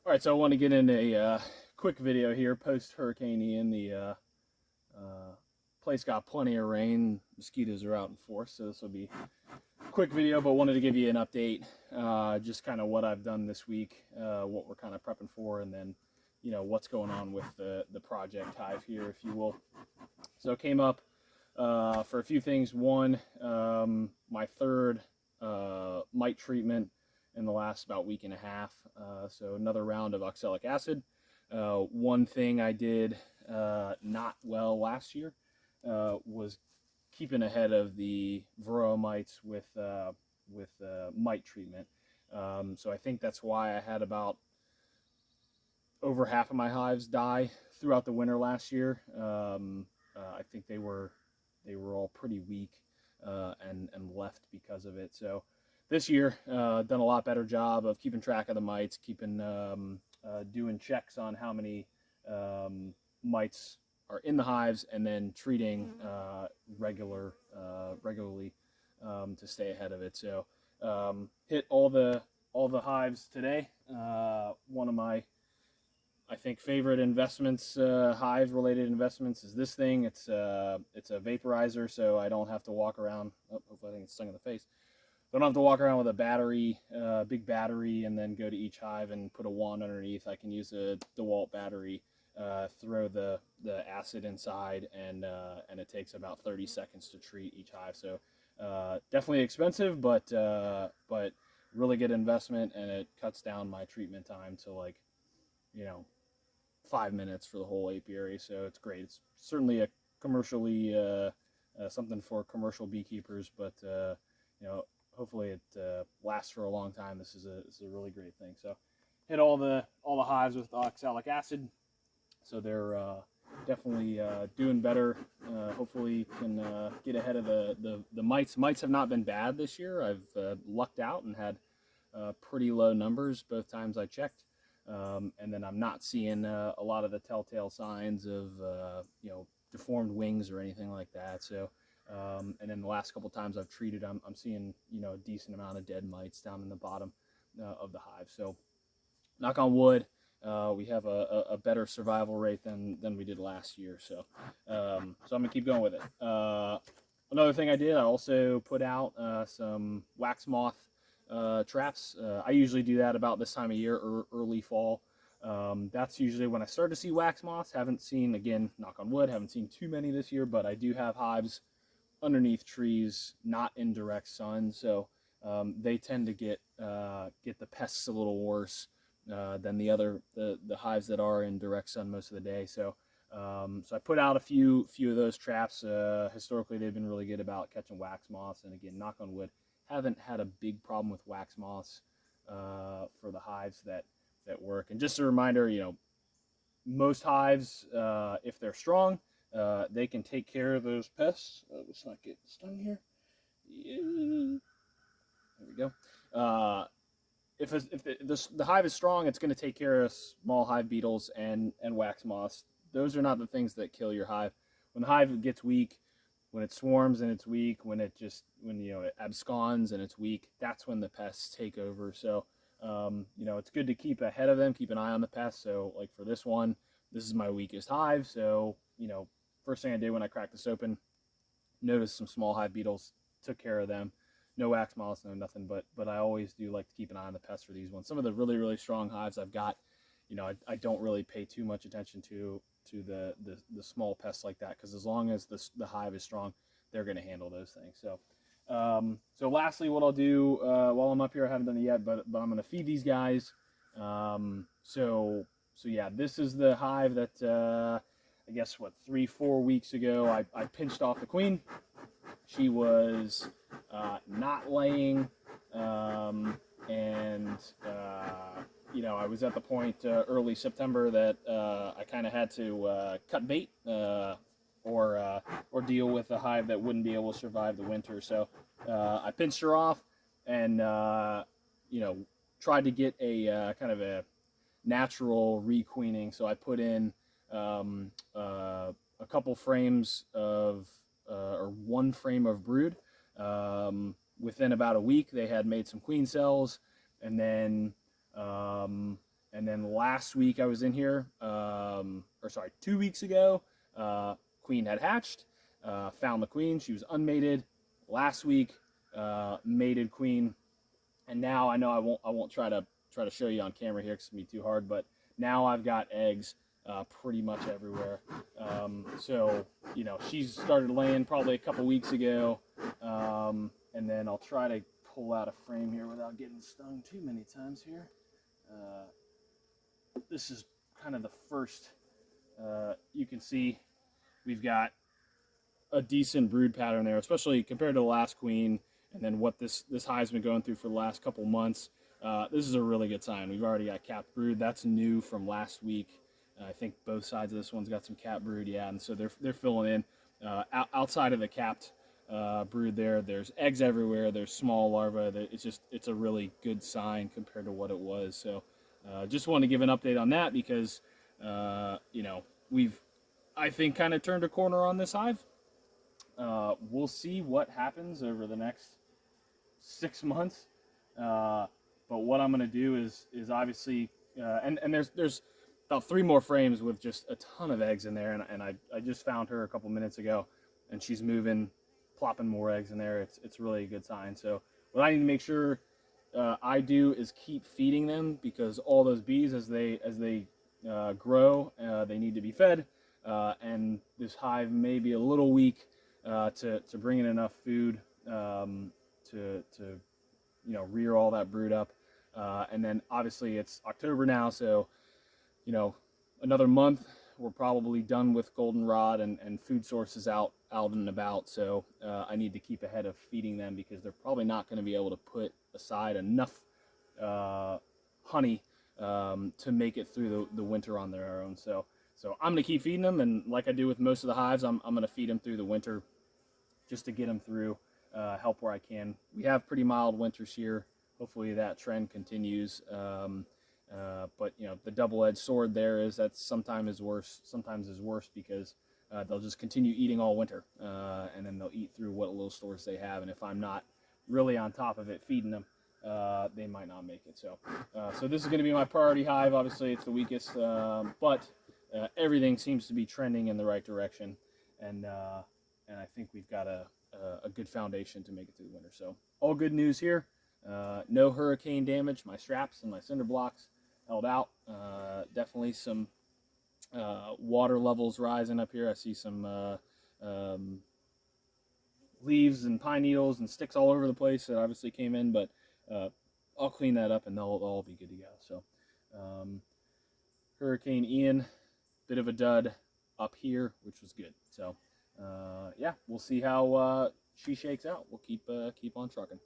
All right, so I want to get in a quick video here post Hurricane Ian. The place got plenty of rain. Mosquitoes are out in force, so this will be a quick video, but wanted to give you an update, just kind of what I've done this week, what we're kind of prepping for, and then, you know, what's going on with the project hive here, if you will. So it came up for a few things. One, my third mite treatment in the last about week and a half. So another round of oxalic acid. One thing I did not well last year was keeping ahead of the varroa mites with mite treatment. So I think that's why I had about over half of my hives die throughout the winter last year. I think they were all pretty weak and left because of it. So this year, done a lot better job of keeping track of the mites, keeping doing checks on how many mites are in the hives, and then treating regularly to stay ahead of it. So hit all the hives today. One of my, I think, favorite investments, hive related investments, is this thing. It's a vaporizer, so I don't have to walk around. Oh, hopefully I think it's stung in the face. Don't have to walk around with a battery, big battery, and then go to each hive and put a wand underneath. I can use a DeWalt battery, throw the acid inside, and it takes about 30 seconds to treat each hive. So definitely expensive, but really good investment, and it cuts down my treatment time to, like, you know, 5 minutes for the whole apiary. So it's great. It's certainly a commercially something for commercial beekeepers, but you know, hopefully it lasts for a long time. This is a really great thing. So hit all the hives with oxalic acid, so they're definitely doing better. Hopefully can get ahead of the mites. Mites have not been bad this year. I've lucked out and had pretty low numbers both times I checked. And then I'm not seeing a lot of the telltale signs of you know, deformed wings or anything like that. So and then the last couple times I've treated, I'm seeing, you know, a decent amount of dead mites down in the bottom of the hive. So knock on wood, we have a better survival rate than we did last year. So so I'm gonna keep going with it. Another thing I did, I also put out some wax moth traps. I usually do that about this time of year, or early fall. That's usually when I start to see wax moths. Haven't seen, again, knock on wood, haven't seen too many this year, but I do have hives underneath trees, not in direct sun, so they tend to get the pests a little worse than the hives that are in direct sun most of the day. So so I put out a few of those traps. Historically, they've been really good about catching wax moths, and again, knock on wood, haven't had a big problem with wax moths for the hives that work. And just a reminder, you know, most hives, if they're strong, they can take care of those pests. Let's not get stung here. Yeah. There we go. If the hive is strong, it's going to take care of small hive beetles and wax moths. Those are not the things that kill your hive. When the hive gets weak, when it swarms and it's weak, when you know, it absconds and it's weak, that's when the pests take over. So you know, it's good to keep ahead of them, keep an eye on the pests. So like for this one, this is my weakest hive. So, you know, first thing I did when I cracked this open, noticed some small hive beetles, took care of them. No wax moths, no nothing, but I always do like to keep an eye on the pests for these ones. Some of the really strong hives I've got, you know, I don't really pay too much attention to the small pests like that, because as long as the hive is strong, they're going to handle those things. So so lastly, what I'll do while I'm up here, I haven't done it yet, but I'm going to feed these guys. So yeah, this is the hive that I guess what, 3-4 weeks ago I pinched off the queen. She was not laying, and you know, I was at the point early September that I kind of had to cut bait or deal with a hive that wouldn't be able to survive the winter. So I pinched her off, and you know, tried to get a kind of a natural requeening. So I put in a couple frames of or one frame of brood. Within about a week, they had made some queen cells, and then And then last week I was in here, or sorry, 2 weeks ago, queen had hatched, found the queen. She was unmated. Last week, mated queen. And now I know I won't try to show you on camera here because it's gonna be too hard, but now I've got eggs pretty much everywhere. So, you know, she's started laying probably a couple weeks ago. And then I'll try to pull out a frame here without getting stung too many times here. This is kind of the first, you can see we've got a decent brood pattern there, especially compared to the last queen, and then what this hive's been going through for the last couple months. This is a really good sign. We've already got capped brood. That's new from last week. I think both sides of this one's got some capped brood, yeah, and so they're filling in. Outside of the capped brood there's eggs everywhere. There's small larvae. It's a really good sign compared to what it was. So just wanted to give an update on that because you know, we've, I think, kind of turned a corner on this hive. We'll see what happens over the next 6 months. But what I'm going to do is obviously, and there's about 3 more frames with just a ton of eggs in there. And I just found her a couple minutes ago, and she's moving, plopping more eggs in there. It's really a good sign. So what I need to make sure I do is keep feeding them, because all those bees, as they grow, they need to be fed. And this hive may be a little weak to bring in enough food to you know, rear all that brood up. And then obviously it's October now, so you know, another month we're probably done with goldenrod and food sources out and about. So I need to keep ahead of feeding them, because they're probably not going to be able to put aside enough honey to make it through the winter on their own. So I'm going to keep feeding them, and like I do with most of the hives, I'm going to feed them through the winter just to get them through, help where I can. We have pretty mild winters here. Hopefully that trend continues. But you know, the double-edged sword there is that sometimes is worse because they'll just continue eating all winter, and then they'll eat through what little stores they have. And if I'm not really on top of it feeding them, they might not make it. So this is going to be my priority hive. Obviously, it's the weakest, but everything seems to be trending in the right direction, and I think we've got a good foundation to make it through the winter. So all good news here. No hurricane damage. My straps and my cinder blocks held out. Definitely some water levels rising up here. I see some leaves and pine needles and sticks all over the place that obviously came in, but I'll clean that up and they'll all be good to go. So Hurricane Ian, bit of a dud up here, which was good. So yeah, we'll see how she shakes out. We'll keep on trucking.